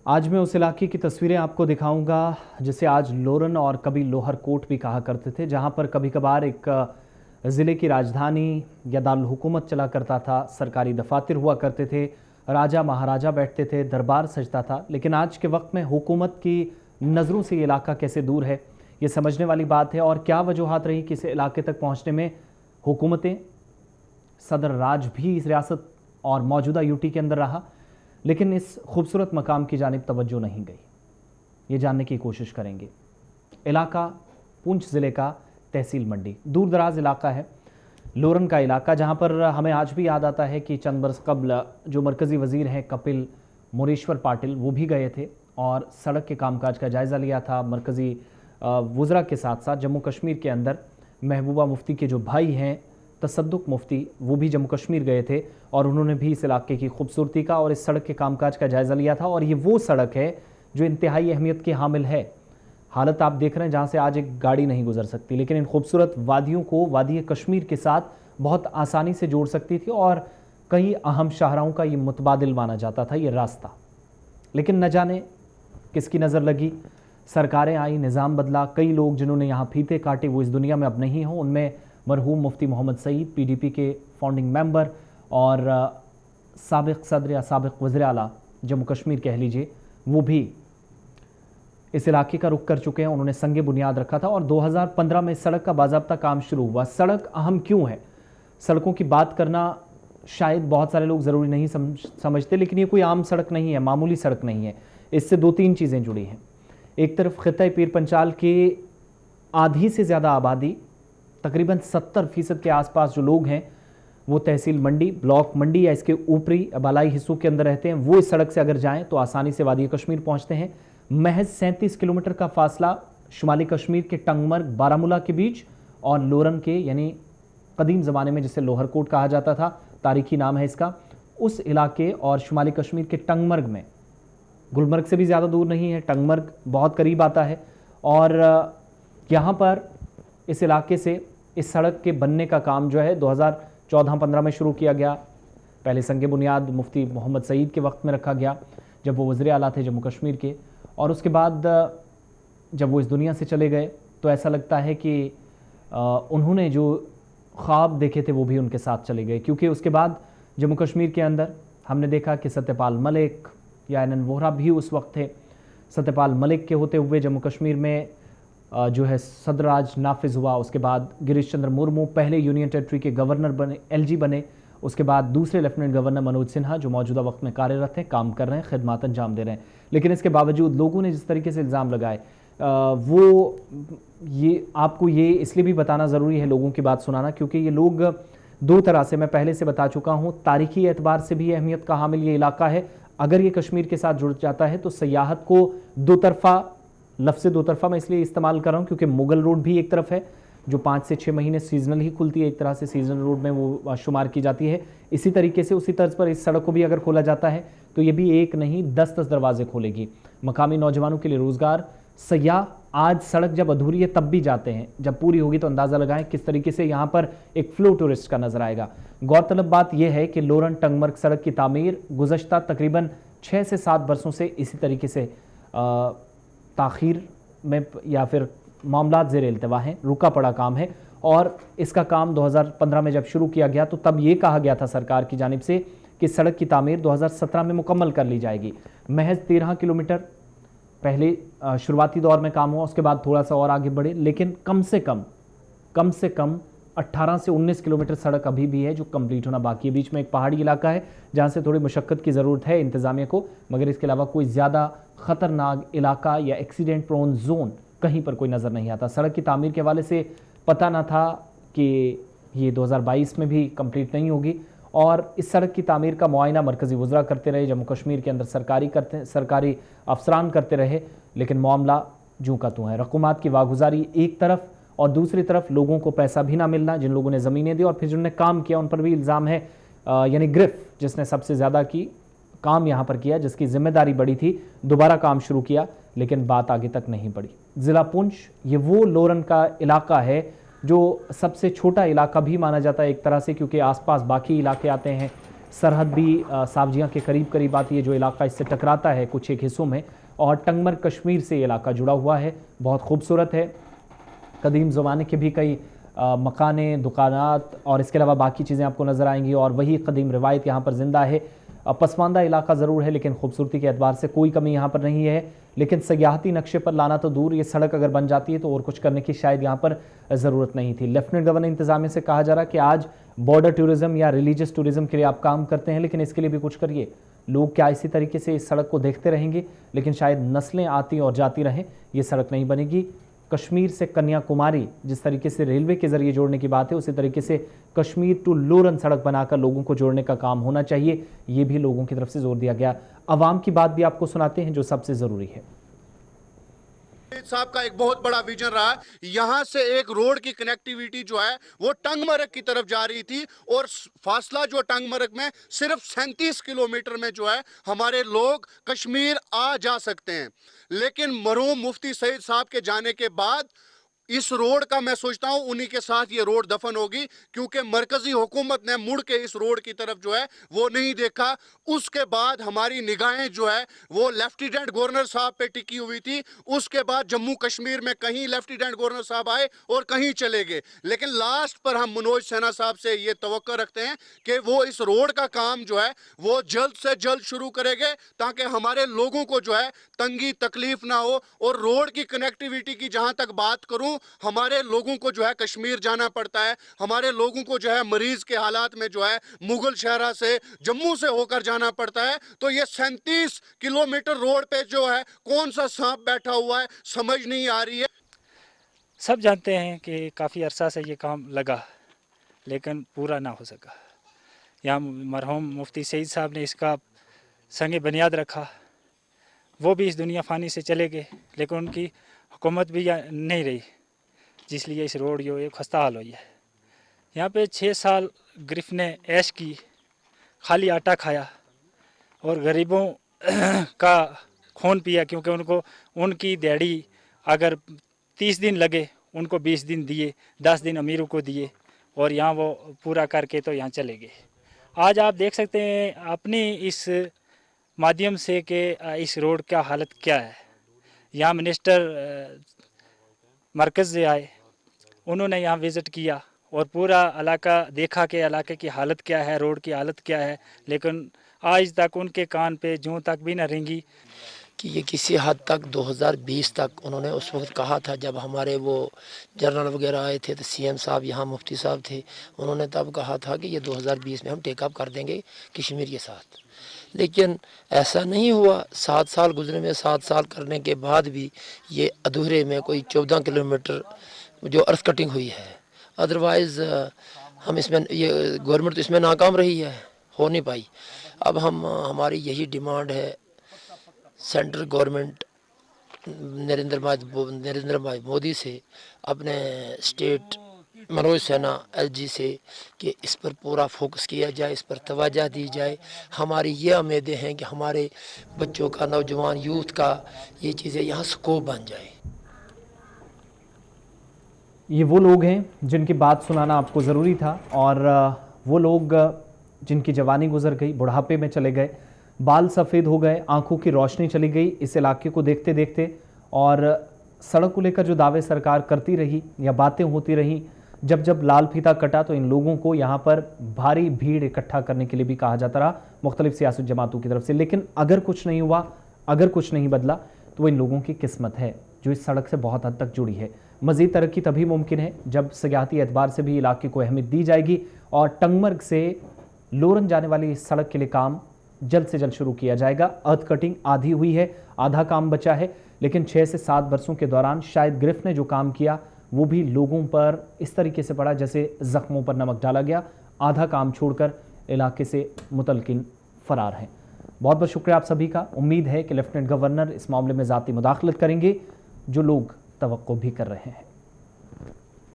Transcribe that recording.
आज मैं उस इलाके की तस्वीरें आपको दिखाऊंगा जिसे आज लोरन और कभी लोहर कोट भी कहा करते थे, जहां पर कभी कभार एक ज़िले की राजधानी या दारुल हुकूमत चला करता था। सरकारी दफातर हुआ करते थे, राजा महाराजा बैठते थे, दरबार सजता था। लेकिन आज के वक्त में हुकूमत की नज़रों से ये इलाका कैसे दूर है, ये समझने वाली बात है। और क्या वजूहात रही कि इस इलाके तक पहुँचने में। हुकूमतें, सदर राज भी इस रियासत और मौजूदा यूटी के अंदर रहा, लेकिन इस खूबसूरत मकाम की जानिब तवज्जो नहीं गई। ये जानने की कोशिश करेंगे। इलाका पुंछ ज़िले का तहसील मंडी, दूर दराज इलाका है, लोरन का इलाका, जहाँ पर हमें आज भी याद आता है कि चंद बरस कबल जो मरकज़ी वज़ीर हैं कपिल मोरेश्वर पाटिल, वो भी गए थे और सड़क के कामकाज का जायज़ा लिया था। मरकज़ी वज़रा के साथ साथ जम्मू कश्मीर के अंदर महबूबा मुफ्ती के जो भाई हैं तसद्दुक मुफ्ती, वो भी जम्मू कश्मीर गए थे और उन्होंने भी इस इलाके की खूबसूरती का और इस सड़क के कामकाज का जायज़ा लिया था। और ये वो सड़क है जो इंतहाई अहमियत की हामिल है। हालत आप देख रहे हैं जहाँ से आज एक गाड़ी नहीं गुजर सकती, लेकिन इन खूबसूरत वादियों को वादी कश्मीर के साथ बहुत आसानी से जोड़ सकती थी और कई अहम शाहराहों का ये मुतबादिल माना जाता था ये रास्ता। लेकिन न जाने किसकी नज़र लगी, सरकारें आई, निज़ाम बदला, कई लोग जिन्होंने यहाँ फीते काटे वो इस दुनिया में अब नहीं हों। उनमें मरहूम मुफ्ती मोहम्मद सईद, पीडीपी के फाउंडिंग मेंबर और साबिक़ सदर या साबिक़ वज़ीर आला जम्मू कश्मीर कह लीजिए, वो भी इस इलाके का रुख कर चुके हैं। उन्होंने संगे बुनियाद रखा था और 2015 में सड़क का बाज़ाब्ता काम शुरू हुआ। सड़क अहम क्यों है, सड़कों की बात करना शायद बहुत सारे लोग ज़रूरी नहीं समझते, लेकिन ये कोई आम सड़क नहीं है, मामूली सड़क नहीं है। इससे दो तीन चीज़ें जुड़ी हैं। एक तरफ खित्ता पीर पंचाल के आधी से ज़्यादा आबादी, तकरीबन 70% के आसपास जो लोग हैं वो तहसील मंडी, ब्लॉक मंडी या इसके ऊपरी बालाई हिस्सों के अंदर रहते हैं। वो इस सड़क से अगर जाएं तो आसानी से वादी कश्मीर पहुंचते हैं। महज 37 किलोमीटर का फासला शुमाली कश्मीर के टंगमर्ग बारामूला के बीच और लोरन के, यानी कदीम ज़माने में जिसे लोहर कोट कहा जाता था, तारीखी नाम है इसका, उस इलाके और शुमाली कश्मीर के टंगमर्ग में, गुलमर्ग से भी ज़्यादा दूर नहीं है, टंगमर्ग बहुत करीब आता है। और यहाँ पर इस इलाके से इस सड़क के बनने का काम जो है 2014-15 में शुरू किया गया। पहले संगे बुनियाद मुफ्ती मोहम्मद सईद के वक्त में रखा गया जब वो वज़ीर आला थे जम्मू कश्मीर के, और उसके बाद जब वो इस दुनिया से चले गए तो ऐसा लगता है कि उन्होंने जो ख्वाब देखे थे वो भी उनके साथ चले गए। क्योंकि उसके बाद जम्मू कश्मीर के अंदर हमने देखा कि सत्यपाल मलिक या एन एन वोहरा भी उस वक्त थे। सत्यपाल मलिक के होते हुए जम्मू कश्मीर में जो है सदराज नाफिज हुआ। उसके बाद गिरीश चंद्र मुर्मू पहले यूनियन टेरिटरी के गवर्नर बने, एलजी बने। उसके बाद दूसरे लेफ्टिनेंट गवर्नर मनोज सिन्हा जो मौजूदा वक्त में कार्यरत हैं, काम कर रहे हैं, खिदमत अंजाम दे रहे हैं। लेकिन इसके बावजूद लोगों ने जिस तरीके से इल्ज़ाम लगाए, वो ये आपको ये इसलिए भी बताना ज़रूरी है, लोगों की बात सुनाना, क्योंकि ये लोग दो तरह से, मैं पहले से बता चुका हूँ, तारीखी एतबार से भी अहमियत का हामिल ये इलाका है। अगर ये कश्मीर के साथ जुड़ जाता है तो सयाहत को दो तरफ़ा, लफ्ज़ दो तरफ़ा मैं इसलिए इस्तेमाल कर रहा हूँ क्योंकि मुगल रोड भी एक तरफ है जो 5 से 6 महीने सीजनल ही खुलती है, एक तरह से सीजनल रोड में वो शुमार की जाती है। इसी तरीके से उसी तर्ज पर इस सड़क को भी अगर खोला जाता है तो ये भी एक नहीं 10-10 दरवाजे खोलेगी। मकामी नौजवानों के लिए रोज़गार, सयाह आज सड़क जब अधूरी है तब भी जाते हैं, जब पूरी होगी तो अंदाज़ा लगाएं किस तरीके से यहाँ पर एक फ्लो टूरिस्ट का नज़र आएगा। गौरतलब बात यह है कि लोरन टंगमर्ग सड़क की तामीर गुज़श्ता तकरीबन 6 से 7 बरसों से इसी तरीके से ताख़ीर में या फिर मामला ज़ेर इल्तिवा हैं, रुका पड़ा काम है। और इसका काम 2015 में जब शुरू किया गया तो तब ये कहा गया था सरकार की जानिब से कि सड़क की तामीर 2017 में मुकम्मल कर ली जाएगी। महज 13 किलोमीटर पहले शुरुआती दौर में काम हुआ, उसके बाद थोड़ा सा और आगे बढ़े, लेकिन कम से कम 18 से 19 किलोमीटर सड़क अभी भी है जो कंप्लीट होना बाकी है। बीच में एक पहाड़ी इलाका है जहाँ से थोड़ी मुशक्क़त की ज़रूरत है इंतज़ामिया को, मगर इसके अलावा कोई ज़्यादा ख़तरनाक इलाका या एक्सीडेंट प्रोन जोन कहीं पर कोई नज़र नहीं आता। सड़क की तामीर के हवाले से पता ना था कि ये 2022 में भी कंप्लीट नहीं होगी, और इस सड़क की तामीर का मुआयना मरकज़ी वज़रा करते रहे, जम्मू कश्मीर के अंदर सरकारी अफसरान करते रहे, लेकिन मामला जूँ का तूँ है। रकूमात की वागुजारी एक तरफ और दूसरी तरफ लोगों को पैसा भी ना मिलना, जिन लोगों ने ज़मीनें दी और फिर जिन्होंने काम किया उन पर भी इल्ज़ाम है। यानी गिरफ्त जिसने सबसे ज़्यादा की काम यहाँ पर किया, जिसकी जिम्मेदारी बड़ी थी, दोबारा काम शुरू किया, लेकिन बात आगे तक नहीं बढ़ी। ज़िला पुंछ ये वो लोरन का इलाका है जो सबसे छोटा इलाका भी माना जाता है एक तरह से, क्योंकि आसपास बाकी इलाके आते हैं, सरहद भी सावजिया के करीब करीब आती है, जो इलाका इससे टकराता है कुछ एक हिस्सों में, और टंगमर कश्मीर से ये इलाका जुड़ा हुआ है। बहुत खूबसूरत है, कदीम ज़माने के भी कई मकाने, दुकानात और इसके अलावा बाकी चीज़ें आपको नज़र आएंगी, और वही कदीम रिवायत यहाँ पर ज़िंदा है। पसमानदा इलाका ज़रूर है, लेकिन खूबसूरती के एतबार से कोई कमी यहाँ पर नहीं है। लेकिन सयाहती नक्शे पर लाना तो दूर, ये सड़क अगर बन जाती है तो और कुछ करने की शायद यहाँ पर ज़रूरत नहीं थी। लेफ्टिनेंट गवर्नर इंतज़ामिया से कहा जा रहा है कि आज बॉर्डर टूरिज़्म या रिलीजियस टूरिज़्म के लिए आप काम करते हैं, लेकिन इसके लिए भी कुछ करिए। लोग क्या इसी तरीके से इस सड़क को देखते रहेंगे? लेकिन शायद नस्लें आती और जाती रहें, ये सड़क नहीं बनेगी। कश्मीर से कन्याकुमारी जिस तरीके से रेलवे के जरिए जोड़ने की बात है, उसी तरीके से कश्मीर टू लोरन सड़क बनाकर लोगों को जोड़ने का काम होना चाहिए। ये भी लोगों की तरफ से जोर दिया गया। अवाम की बात भी आपको सुनाते हैं, जो सबसे ज़रूरी है। साहब का एक बहुत बड़ा विजन रहा है। यहाँ से एक रोड की कनेक्टिविटी जो है वो टंगमरग की तरफ जा रही थी, और फासला जो टंगमरग में सिर्फ 37 किलोमीटर में जो है हमारे लोग कश्मीर आ जा सकते हैं। लेकिन मरहूम मुफ्ती सईद साहब के जाने के बाद इस रोड का मैं सोचता हूं उन्हीं के साथ ये रोड दफन होगी, क्योंकि मरकजी हुकूमत ने मुड़ के इस रोड की तरफ जो है वो नहीं देखा। उसके बाद हमारी निगाहें जो है वो लेफ्टिनेंट गवर्नर साहब पे टिकी हुई थी। उसके बाद जम्मू कश्मीर में कहीं लेफ्टिनेंट गवर्नर साहब आए और कहीं चले गए, लेकिन लास्ट पर हम मनोज सिन्हा साहब से ये तवक्को रखते हैं कि वो इस रोड का काम जो है वो जल्द से जल्द शुरू करेंगे, ताकि हमारे लोगों को जो है तंगी तकलीफ ना हो। और रोड की कनेक्टिविटी की जहां तक बात करूं, हमारे लोगों को जो है कश्मीर जाना पड़ता है, हमारे लोगों को जो है मरीज के हालात में जो है मुगल शहरा से जम्मू से होकर जाना पड़ता है। तो ये 37 किलोमीटर रोड पे जो है कौन सा सांप बैठा हुआ है समझ नहीं आ रही है। सब जानते हैं कि काफ़ी अरसा से ये काम लगा, लेकिन पूरा ना हो सका। यहाँ मरहूम मुफ्ती सईद साहब ने इसका संग बुनियाद रखा। वो भी इस दुनिया फ़ानी से चले गए, लेकिन उनकी हुकूमत भी नहीं रही, जिसलिए इस रोड जो एक खस्ता हाल हुई है। यहाँ पे 6 साल गिरफ्त ने ऐश की, खाली आटा खाया और गरीबों का खून पिया, क्योंकि उनको उनकी दिहाड़ी अगर 30 दिन लगे, उनको 20 दिन दिए, 10 दिन अमीरों को दिए, और यहाँ वो पूरा करके तो यहाँ चले गए। आज आप देख सकते हैं अपनी इस माध्यम से कि इस रोड का हालत क्या है। यहाँ मिनिस्टर मरकज़ से आए, उन्होंने यहाँ विज़िट किया और पूरा इलाका देखा कि इलाके की हालत क्या है, रोड की हालत क्या है, लेकिन आज तक उनके कान पे जूं तक भी न रेंगी कि ये किसी हद तक 2020 तक उन्होंने उस वक्त कहा था, जब हमारे वो जनरल वगैरह आए थे तो सीएम साहब यहाँ मुफ्ती साहब थे, उन्होंने तब कहा था कि ये 2020 में हम टेकअप कर देंगे कश्मीर के साथ। लेकिन ऐसा नहीं हुआ। 7 साल गुजरे में 7 साल करने के बाद भी ये अधूरे में कोई 14 किलोमीटर जो अर्थ कटिंग हुई है। अदरवाइज़ हम इसमें ये गवर्नमेंट तो इसमें नाकाम रही है, हो नहीं पाई। अब हमारी यही डिमांड है सेंट्रल गवर्नमेंट नरेंद्र भाई मोदी से, अपने स्टेट मनोज सिन्हा एलजी से, कि इस पर पूरा फोकस किया जाए, इस पर तवज्जो दी जाए। हमारी ये उम्मीदें हैं कि हमारे बच्चों का, नौजवान यूथ का ये चीज़ें यहाँ स्कोप बन जाए। ये वो लोग हैं जिनकी बात सुनाना आपको ज़रूरी था, और वो लोग जिनकी जवानी गुजर गई, बुढ़ापे में चले गए, बाल सफ़ेद हो गए, आंखों की रोशनी चली गई इस इलाके को देखते देखते। और सड़क को लेकर जो दावे सरकार करती रही या बातें होती रहीं, जब जब लाल फीता कटा तो इन लोगों को यहाँ पर भारी भीड़ इकट्ठा करने के लिए भी कहा जाता रहा मुख्तलिफ सियासी जमातों की तरफ से। लेकिन अगर कुछ नहीं हुआ, अगर कुछ नहीं बदला, तो इन लोगों की किस्मत है जो इस सड़क से बहुत हद तक जुड़ी है। मज़ीद तरक्की तभी मुमकिन है जब सयाहती एतबार से भी इलाके को अहमियत दी जाएगी, और टंगमर्ग से लोरन जाने वाली इस सड़क के लिए काम जल्द से जल्द शुरू किया जाएगा। अर्थ कटिंग आधी हुई है, आधा काम बचा है, लेकिन 6 से 7 बरसों के दौरान शायद गिरफ्त ने जो काम किया वो भी लोगों पर इस तरीके से पड़ा जैसे ज़ख्मों पर नमक डाला गया। आधा काम छोड़कर इलाके से मुतलकिन फरार हैं। बहुत बहुत शुक्रिया आप सभी का। उम्मीद है कि लेफ्टिनेंट गवर्नर इस मामले में ज़ाती मुदाखलत करेंगे, जो लोग तवक्को भी कर रहे हैं।